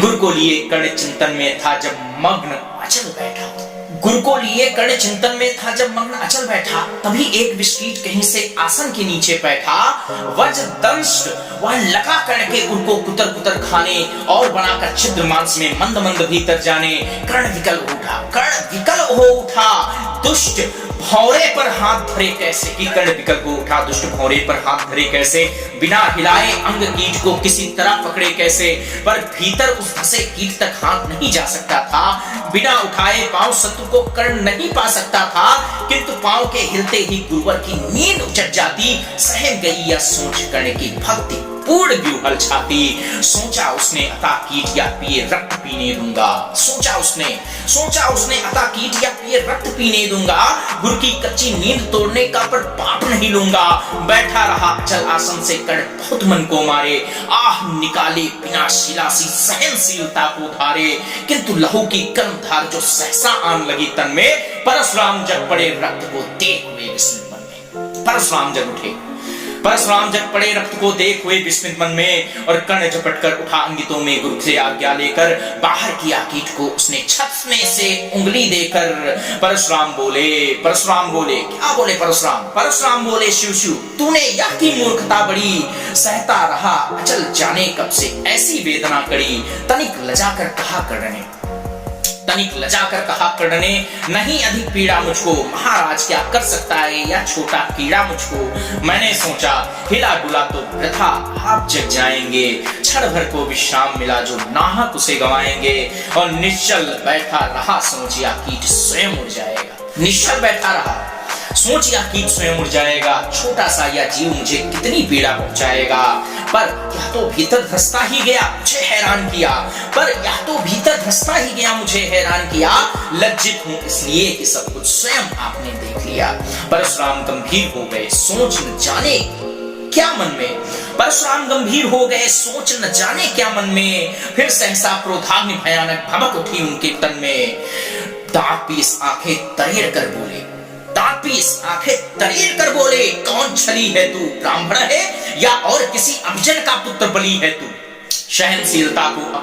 गुरु को लिए कर्ण चिंतन में था जब मग्न अचल बैठा। गुरु को लिए कर्ण चिंतन में था जब मग्न अचल बैठा, तभी एक विष्कीट कहीं से आसन के नीचे बैठा। वज्र दंष्ट वह लगा कर्ण के उर को कुतर कुतर खाने और बनाकर छिद्र मांस में मंद मंद भीतर जाने। कर्ण विकल उठा, कर्ण विकल हो उठा, दुष्ट भौरे पर हाथ धरे कैसे। कि कर्ण विकल को उठा, दुष्ट भौरे पर हाथ धरे कैसे, बिना हिलाए अंग कीट को किसी तरह पकड़े कैसे। पर भीतर उस धसे कीट तक हाथ नहीं जा सकता था, बिना उठाए पांव शत्रु को कर्ण नहीं पा सकता था। किंतु पांव के हिलते ही गुरुवर की नींद उचट जाती। सहम गई यह सोच कर्ण की भक्ति पूर्ण व्यूहल छाती। सोचा उसने अता कीट या पिए रक्त पीने दूंगा। सोचा उसने अता कीट या पिए रक्त पीने दूंगा। गुरु की कच्ची नींद तोड़ने का पर पाप नहीं लूंगा। बैठा रहा अचल आसन से कर्ण बहुत मन को मारे। आह निकाले बिना शिलासी सहनशीलता को धारे। किंतु लहू की कर्म धार जो सहसा आन लगी तन में। परशुराम जग पड़े रक्त को देख हुए विस्मित मन में। परशुराम जग उठे, परशुराम जग पड़े रक्त को देख हुए विस्मित मन में। और कर्ण झपट कर उठा अंगितों में गुरु से आज्ञा लेकर। बाहर किया कीट को उसने छत में से उंगली देकर। परशुराम बोले, क्या बोले परशुराम? परशुराम बोले, शिव शिव तूने यह की मूर्खता बड़ी। सहता रहा अचल जाने कब से ऐसी वेदना कड़ी। तनिक लजाकर कहा कर्ण ने, नहीं अधिक पीड़ा मुझको। महाराज क्या कर सकता है यह छोटा कीड़ा मुझको। मैंने सोचा हिला डुला तो वृथा आप जग जाएंगे। क्षण भर को विश्राम मिला जो नाहक उसे गवाएंगे। और निश्चल बैठा रहा सोचिया कीट स्वयं उड़ जाएगा। निश्चल बैठा रहा सोचिया कीट स्वयं उड़ जाएगा। छोटा सा यह जीव मुझे कितनी पीड़ा पहुंचाएगा। पर यह तो भीतर धंसता ही गया मुझे हैरान किया। लज्जित हूं इसलिए कि सब कुछ स्वयं आपने देख लिया। परशुराम गंभीर हो गए सोच न जाने क्या मन में। फिर सहसा क्रोधाग्नि भयानक भभक उठी उनके तन में। दांत पीस आंखें तरीर कर बोले, कौन छली है तू? ब्राह्मण है या और किसी अभिजन का पुत्र बलि है तू? सहनशीलता को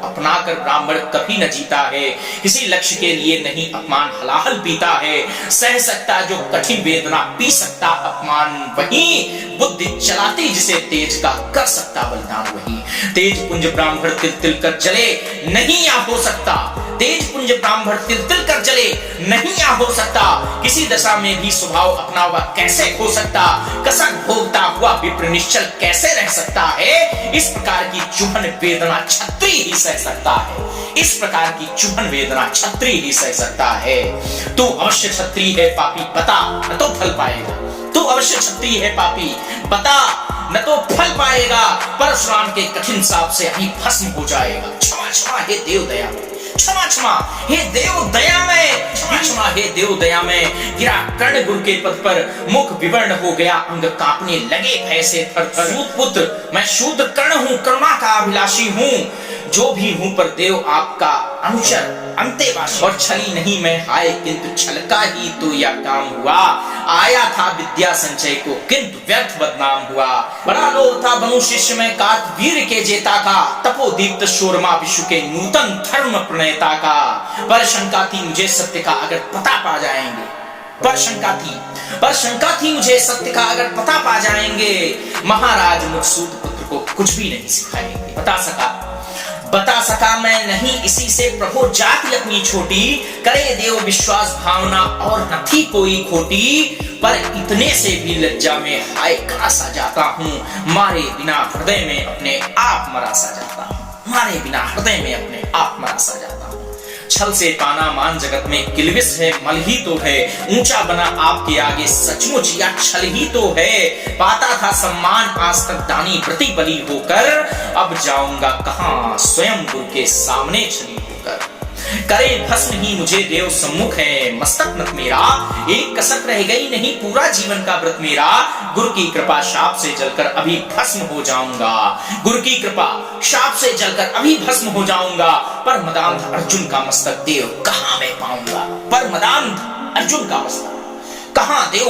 अपनाकर ब्राह्मण कभी न जीता है। किसी लक्ष्य के लिए नहीं अपमान हलाहल पीता है। सह सकता जो कठिन वेदना, पी सकता अपमान वही। बुद्धि चलाती जिसे तेज का कर सकता बलिदान वही। तेज पुंज ब्राह्मण तिल तिल कर जले नहीं या हो सकता। किसी दशा में भी स्वभाव अपना हुआ कैसे हो सकता। कसक भोगता हुआ विप्र निश्चल कैसे रह सकता है। इस प्रकार की चुभन वेदना क्षत्रिय ही सह सकता है। तू अवश्य क्षत्रिय है पापी बता न तो फल पाएगा। परशुराम के कठिन साप से अभी भस्म हो जाएगा। क्षमा हे देव दया में गिरा कर्ण गुरु के पद पर। मुख विवर्ण हो गया अंग कांपने लगे भय से थर-थर। सूत पुत्र मैं शूद्र कर्ण हूँ, करुणा का अभिलाषी हूँ। जो भी हूँ पर देव आपका अनुचर अंतेवासी। और छली नहीं मैं हाय किंतु छल का ही तो यह काम हुआ। आया था विद्या संचय को किंतु व्यर्थ बदनाम हुआ। बड़ा लोभ था बनु शिष्य में कात वीर के जेता का। तपोदीप्त शोरमा विश्व के नूतन धर्म प्रणेता का। पर शंका थी मुझे सत्य का अगर पता पा जाएंगे। महाराज मुझ सूत पुत्र को कुछ भी नहीं सिखाएंगे। बता सका मैं नहीं इसी से प्रभु जाति अपनी छोटी। करे देव विश्वास भावना और न थी कोई खोटी। पर इतने से भी लज्जा में हाय खड़ा सा जाता हूँ। मारे बिना हृदय में अपने आप मरा सा जाता हूँ। छल से पाना मान जगत में किलविस है मल ही तो है। ऊंचा बना आपके आगे सचमुच या छल ही तो है। पाता था सम्मान आज तक दानी व्रती बलि होकर। अब जाऊंगा कहां स्वयं गुरु के सामने छली होकर। करे भस्म ही मुझे देव सम्मुख है मस्तक नत मेरा। एक कसक रह गई नहीं पूरा जीवन का व्रत मेरा। गुरु की कृपा शाप से जलकर अभी भस्म हो जाऊंगा। पर मदांध अर्जुन का मस्तक देव कहां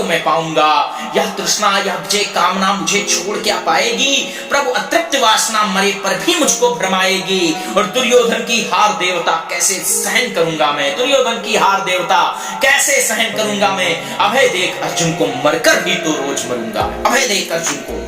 मैं पाऊंगा। यह तृष्णा यह विजय कामना मुझे छोड़ क्या पाएगी। प्रभु अतृप्त वा वासना मरे पर भी मुझको भ्रमाएगी। और दुर्योधन की हार देवता कैसे सहन करूंगा मैं, दुर्योधन की हार देवता कैसे सहन करूंगा मैं। अभय देख अर्जुन को मरकर भी तो रोज मरूंगा, अभय देख अर्जुन को,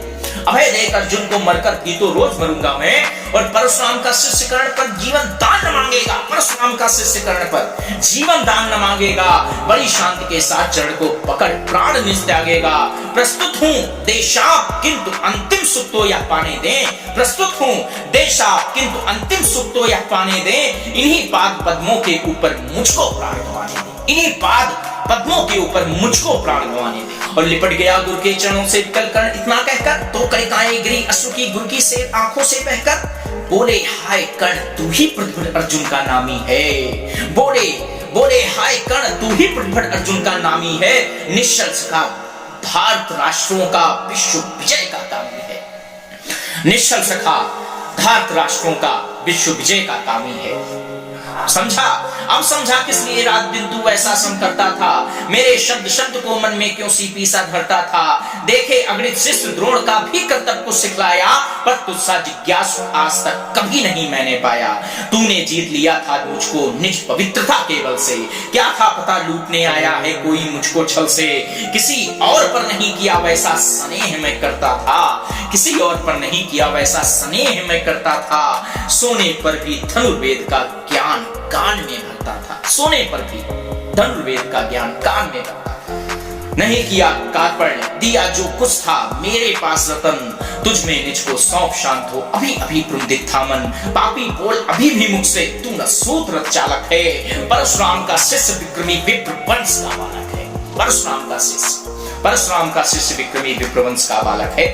अभय देख अर्जुन को मरकर भी तो रोज मरूंगा मैं। और परशुराम का शिष्य कर्ण पर जीवन दान न मांगेगा, परशुराम का शिष्य कर्ण पर जीवन दान न मांगेगा। बड़ी शांति के साथ चरण को पकड़ प्राण निज त्यागेगा। प्रस्तुत हूं देशाप किंतु अंतिम सुख तो यह पाने दें, प्रस्तुत हूं देशाप किंतु अंतिम सुख तो यह पाने दें। इन्हीं पाद पद्मों के ऊपर मुझको प्राण गंवाने दें, इन्हीं पाद पद्मों के ऊपर मुझको प्राण गंवाने दे। और लिपट गया गुरु के चरणों से विकल कर्ण इतना कहकर, तो कलिकाएं गिरी अश्रु की गुरु की से आंखों से बहकर। बोले हाय कर्ण तू ही प्रतिभट अर्जुन का नामी है, बोले बोले हाय कर्ण तू ही प्रतिभट अर्जुन का नामी है। निश्चल सखा भारत राष्ट्रों का विश्व विजय का कामी है, निश्चल सखा भारत राष्ट्रों का विश्व विजय का कामी है। समझा, अब समझा किस लिए रात दिन तू ऐसा सम करता था। मेरे शब्द शब्द को मन में क्यों सी पीसा धरता था। देखे अगणित शिष्य द्रोण का भी कर्तव्य को सिखलाया, पर तुझसा जिज्ञासु आज तक कभी नहीं मैंने पाया। तूने जीत लिया था मुझको निज पवित्रता के बल से, क्या था पता लूटने आया है कोई मुझको छल से। किसी और पर नहीं किया वैसा स्नेह मैं करता था, किसी और पर नहीं किया वैसा स्नेह मैं करता था। सोने पर भी धनुर्वेद का ज्ञान कान में भरता था, सोने पर भी धनुर्वेद का ज्ञान कान में भरता था। नहीं किया कार्पण्य दिया जो कुछ था मेरे पास रतन, तुझ में निज को सौंप शांत हो अभी अभी प्रमुदित था मन। पापी बोल अभी भी मुख से तू न सूत्र चालक है। परशुराम का शिष्य विक्रमी विप्रवंश का बालक है, परशुराम का शिष्य, परशुराम का शिष्य विक्रमी विप्रवंश का बालक है।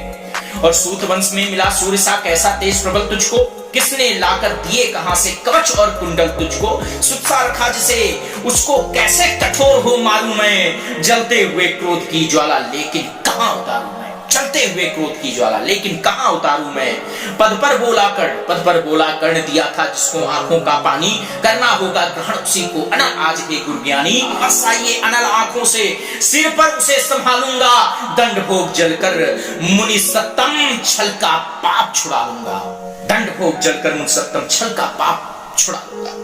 और सूत वंश में मिला सूर्य सा कैसा तेज प्रबल तुझको, किसने लाकर दिए कहां से कवच और कुंडल तुझको। सुत्सा रखा जिसे उसको कैसे कठोर हो मालूम मैं। जलते हुए क्रोध की ज्वाला लेकिन कहां उतारूं मैं, चलते हुए क्रोध की ज्वाला लेकिन कहां उतारूं मैं। पद पर बोला कर्ण दिया था जिसको आंखों का पानी, करना होगा ग्रहण उसी को अनल आज हे गुरु ज्ञानी। बरसाइए अनल आंखों से सिर पर उसे संभालूंगा, दंड भोग जलकर मुनि सत्तम छल का पाप छुड़ा लूंगा, दंड भोग जलकर मुनि सत्तम छल का पाप छुड़ा लूंगा।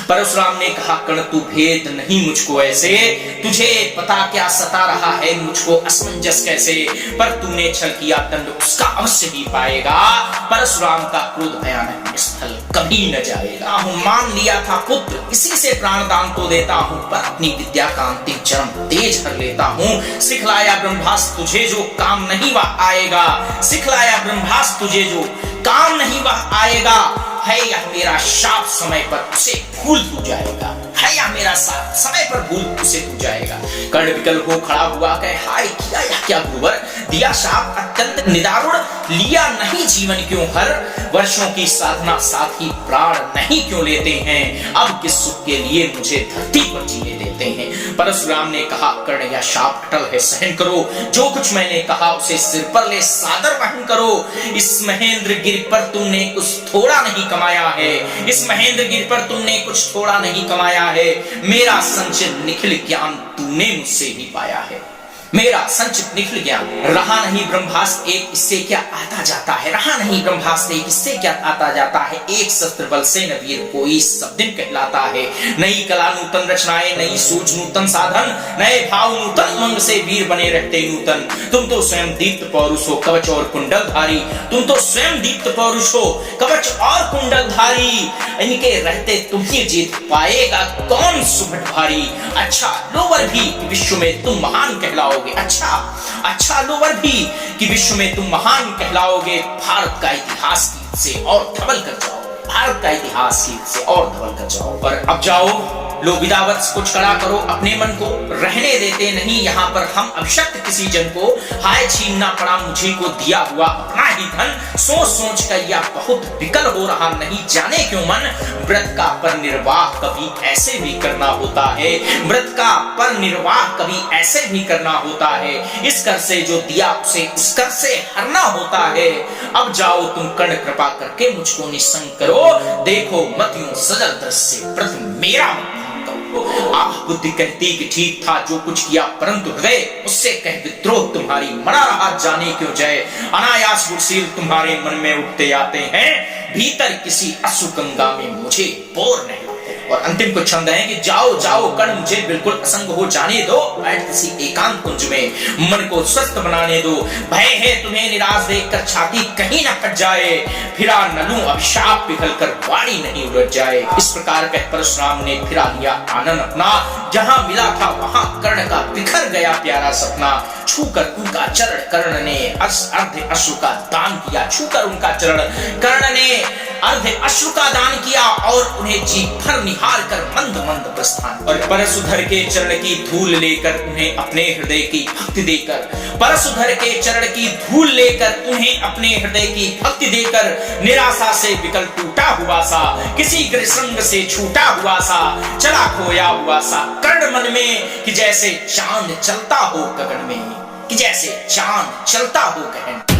परशुराम ने कहा कर्ण तू भेद नहीं मुझको ऐसे, तुझे पता क्या सता रहा है मुझको असमंजस कैसे। पर तूने छल किया दंड उसका अवश्य ही पाएगा। परशुराम का क्रोध भयानक स्थल कभी न जाएगा। मान लिया था पुत्र इसी से प्राण दान तो देता हूँ, पर अपनी विद्या का अंतिम चरम तेज कर लेता हूँ। सिखलाया ब्रह्मास्त्र तुझे जो काम नहीं वह आएगा, सिखलाया ब्रह्मास्त्र तुझे जो काम नहीं वह आएगा। है यह मेरा शाप समय पर उसे भूल तू जाएगा, है यह मेरा साथ समय पर भूल उसे तू जाएगा। कर्ण विकल हो खड़ा हुआ कहे हाय किया यह क्या गुरुवर, दिया शाप अत्यंत निदारुण, लिया नहीं जीवन क्यों हर। वर्षों की साधना साथ ही प्राण नहीं क्यों लेते हैं, अब किस सुख के लिए मुझे धरती पर जीने देते हैं। परशुराम ने कहा कर्ण यह शाप अटल है सहन करो, जो कुछ मैंने कहा उसे सिर पर ले सादर वहन करो। इस महेंद्र गिर पर तुमने कुछ थोड़ा नहीं कमाया है, इस महेंद्र गिर पर तुमने कुछ थोड़ा नहीं कमाया है। मेरा संचित निखिल ज्ञान तूने मुझसे ही पाया है, मेरा संचित निखिल ज्ञान। रहा नहीं ब्रह्मास्त्र एक इससे क्या आता जाता है, रहा नहीं ब्रह्मास्त्र एक इससे क्या आता जाता है। एक शस्त्र बल से न वीर कोई सब दिन कहलाता है। नई कला नूतन रचनाएं, नई सूझ नूतन साधन, नए भाव नूतन उमंग से वीर बने रहते नूतन। तुम तो स्वयं दीप्त पौरुष हो कवच और कुंडल धारी, तुम तो स्वयं दीप्त पौरुष हो कवच और कुंडल धारी। इनके रहते तुम्हें जीत पाएगा कौन सुभट भारी। अच्छा लोवर भी विश्व में तुम महान कहलाओ, अच्छा लोवर भी कि विश्व में तुम महान कहलाओगे। भारत का इतिहास से और धवल कर जाओ, भारत का इतिहास से और धवल कर जाओ। और अब जाओ लो विदावत कुछ कड़ा करो अपने मन को, रहने देते नहीं यहाँ पर हम अभिशक्त किसी जन को। हाय छीनना पड़ा मुझे को दिया हुआ अपना ही धन, सोच सोच कर यह बहुत विकल हो रहा नहीं जाने क्यों मन। व्रत का पर निर्वाह कभी ऐसे भी करना होता है, व्रत का पर निर्वाह कभी ऐसे भी करना होता है। इस कर से जो दिया उसे उस कर से हरना होता है। अब जाओ तुम कर्ण कृपा करके मुझको निसंग करो, देखो मत यूं सजल दृश्य प्रति मेरा आह बुद्धि कहती कि ठीक था जो कुछ किया, परंतु हृदय उससे कह विद्रोह तुम्हारी, मना रहा जाने क्यों जय। अनायास गुरशील तुम्हारे मन में उठते आते हैं, भीतर किसी अश्रु गंगा में मुझे बोर नहीं। और अंतिम कुछ छंद है कि जाओ जाओ कण मुझे बिल्कुल असंग हो जाने दो, बैठ किसी एकांत कुंज में मन को स्वस्थ बनाने दो। भय है तुम्हें निराश देखकर छाती कहीं न फट जाए, फिरा न लूं अभिशाप पिघल कर वाणी नहीं उलझ जाए। इस प्रकार कह परशुराम ने फिरा लिया आनंद अपना, जहां मिला था वहां कर्ण का बिखर गया प्यारा सपना। छूकर उनका चरण कर्ण ने अर्ध अश्रु का दान किया, छूकर उनका चरण कर्ण ने अर्ध अश्रु का दान किया और उन्हें जी भर निहार कर मंद मंद प्रस्थान। और परशुधर के चरण की धूल लेकर उन्हें अपने हृदय की भक्ति देकर, परशुधर के चरण की धूल लेकर उन्हें अपने हृदय की भक्ति देकर, निराशा से विकल टूटा हुआ सा, किसी गृहसंग से छूटा हुआ सा, चला खोया हुआ सा कर्ण मन में, कि जैसे चांद चलता हो गगन में, कि जैसे चांद चलता हो गगन।